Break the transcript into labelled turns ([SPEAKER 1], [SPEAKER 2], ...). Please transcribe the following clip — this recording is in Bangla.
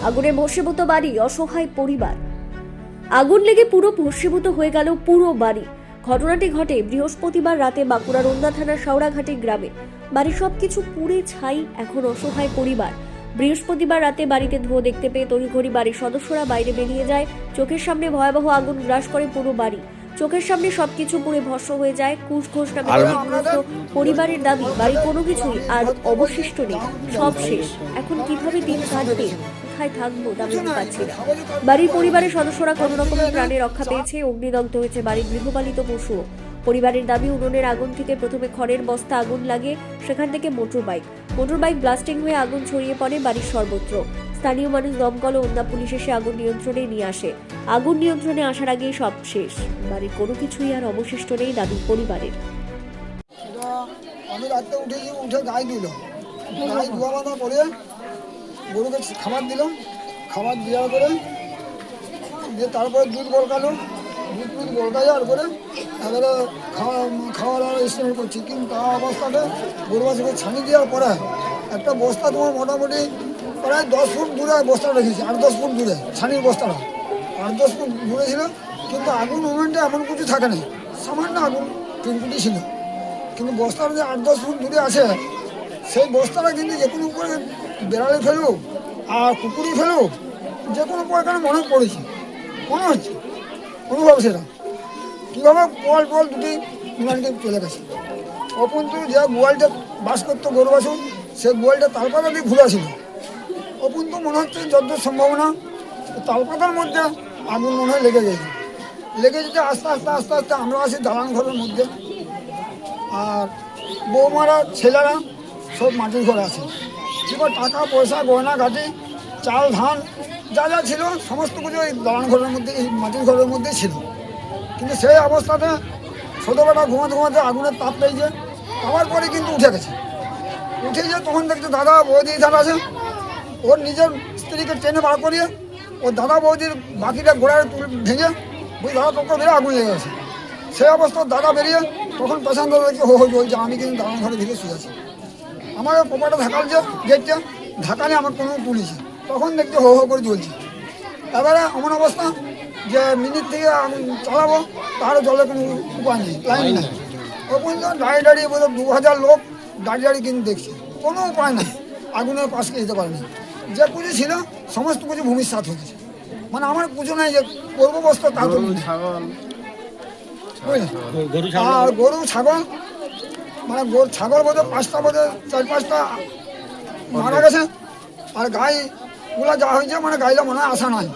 [SPEAKER 1] আগুনে ভস্মীভূত বাড়ি, অসহায় পরিবার। আগুন লেগে পুরো ভস্মীভূত হয়ে গেল পুরো বাড়ি। ঘটনাটি ঘটে বৃহস্পতিবার রাতে বাঁকুড়ার ওন্দা থানার শাওড়াঘাটি গ্রামে। বাড়ির সবকিছু পুড়ে ছাই, এখন অসহায় পরিবার। বৃহস্পতিবার রাতে বাড়িতে ধোঁয়া দেখতে পেয়ে তড়িঘড়ি বাড়ির সদস্যরা বাইরে বেরিয়ে যায়। চোখের সামনে ভয়াবহ আগুন গ্রাস করে পুরো বাড়ি। চোখের সামনে সবকিছু পুড়ে ভস্ম হয়ে যায়। কুশ ঘোষ নামে ক্ষতিগ্রস্ত পরিবারের দাবি, বাড়ির কোনো কিছুই আর অবশিষ্ট নেই, সব শেষ। এখন কিভাবে দিন কাটবে, কোথায় থাকবো তা ভেবে পাচ্ছি না। বাড়ির পরিবারের সদস্যরা কোনো রকমের প্রাণে রক্ষা পেয়েছে। অগ্নিদগ্ধ হয়েছে বাড়ির গৃহপালিত পশুও। পরিবারের দাবি, উনুনের আগুন থেকে প্রথমে খড়ের বস্তা আগুন লাগে, সেখান থেকে মোটরবাইক ব্লাস্টিং হয়ে আগুন ছড়িয়ে পড়ে বাড়ির সর্বত্র। স্থানীয় মানুষ, দমকল ও ওন্দা পুলিশ এসে আগুন নিয়ন্ত্রণে নিয়ে আসে। আগুন নিয়ন্ত্রণে আসার আগেই সব শেষ। বাড়ির কোনো কিছুই আর অবশিষ্ট নেই দাবি পরিবারের।
[SPEAKER 2] আমি রাত্রে উঠে গায়ে দিলাম, গায়ে ধোয়া বাঁধা করে গরুকে খাবার দিলাম। খাবার দেওয়ার পরে দিয়ে তারপরে দুধ বলকালো, দুধ বলকা যাওয়ার পরে এবারে খাওয়া দাওয়া স্টার্ট করছি। কিন্তু তা অবস্থাতে গরু বাছুরকে ছানি দেওয়ার পরে একটা বস্তা তোমার মোটামুটি প্রায় 10 ফুট দূরে বস্তা রেখেছি, 8-10 ফুট দূরে ছানির বস্তাটা 8-10 ফুট দূরে ছিল। কিন্তু আগুন মোমেন্টে এমন কিছু থাকে না, সামান্য আগুন টিনকুটি ছিল। কিন্তু বস্তাটা যে 8-10 ফুট দূরে আছে, সেই বস্তাটা কিন্তু যে কোনো উপরে বেড়ালে ফেলুক আর কুকুরি ফেলুক, যে কোনো প্রকারে মনে হচ্ছে অনুভব সেটা। কীভাবে গোয়াল দুটি বিমানকে চলে গেছে। অপন্তু যে গোয়ালটা বাস করতো গরু বাছুর, সে গোয়ালটা তালপাতা দিয়ে ঘুরা ছিল। অপন্তু মনে হচ্ছে যতদূর সম্ভাবনা তালপাতার মধ্যে আগুন মনে হয় লেগে যেতে আস্তে আস্তে আমরা আছি দালান ঘরের মধ্যে। আর বৌমারা ছেলেরা সব মাটির ঘরে আছে। এবার টাকা পয়সা গয়না ঘাটি চাল ধান যা যা ছিল সমস্ত কিছু এই দালান ঘরের মধ্যে, এই মাটির ঘরের মধ্যেই ছিল। কিন্তু সেই অবস্থাতে ছোটোবেলা ঘুমাতে আগুনের তাপ পেয়েছে। আমার পরে কিন্তু উঠে গেছে। তখন দেখছে দাদা বৌদি যারা আছে, ওর নিজের স্ত্রীকে টেনে বার করিয়ে ওর দাদা বৌদির বাকিটা গোড়ায় ভেঙে ওই দাদা পক্ষ বেরিয়ে আগুন লেগে গেছে। সেই অবস্থায় দাদা বেরিয়ে তখন পেছন ধরে দেখছে হো জ্বলছে। আমি কিন্তু দালান ঘরে ভিড়ে শুয়ে আছি। আমার পোপাটা ঢাকার যে গেটটা ঢাকালে আমার কোনো তুলেছে, তখন দেখতে হো করে জ্বলছে। এবারে এমন অবস্থা যে মিনিট থেকে চালাবো তারও জলের কোনো উপায় নেই, লাইন নেই। ও পর্যন্ত দাঁড়িয়ে বোধ 2000 লোক দাঁড়িয়ে কিন্তু দেখছে, কোনো উপায় নেই, আগুনের পাশকে যেতে পারেনি। যে পুজো ছিল সমস্ত কিছু ভূমিসাৎ হয়ে গেছে। মানে আমার পুজো নেই যে করবো বস্তা তা তো বুঝলেন। আর গরু ছাগল মানে ছাগল বোধহয় 5টা বোধহয় 4-5টা মারা গেছে। আর গাইগুলা যা হয়েছে মানে গাইলা মনে হয় আসা নাই।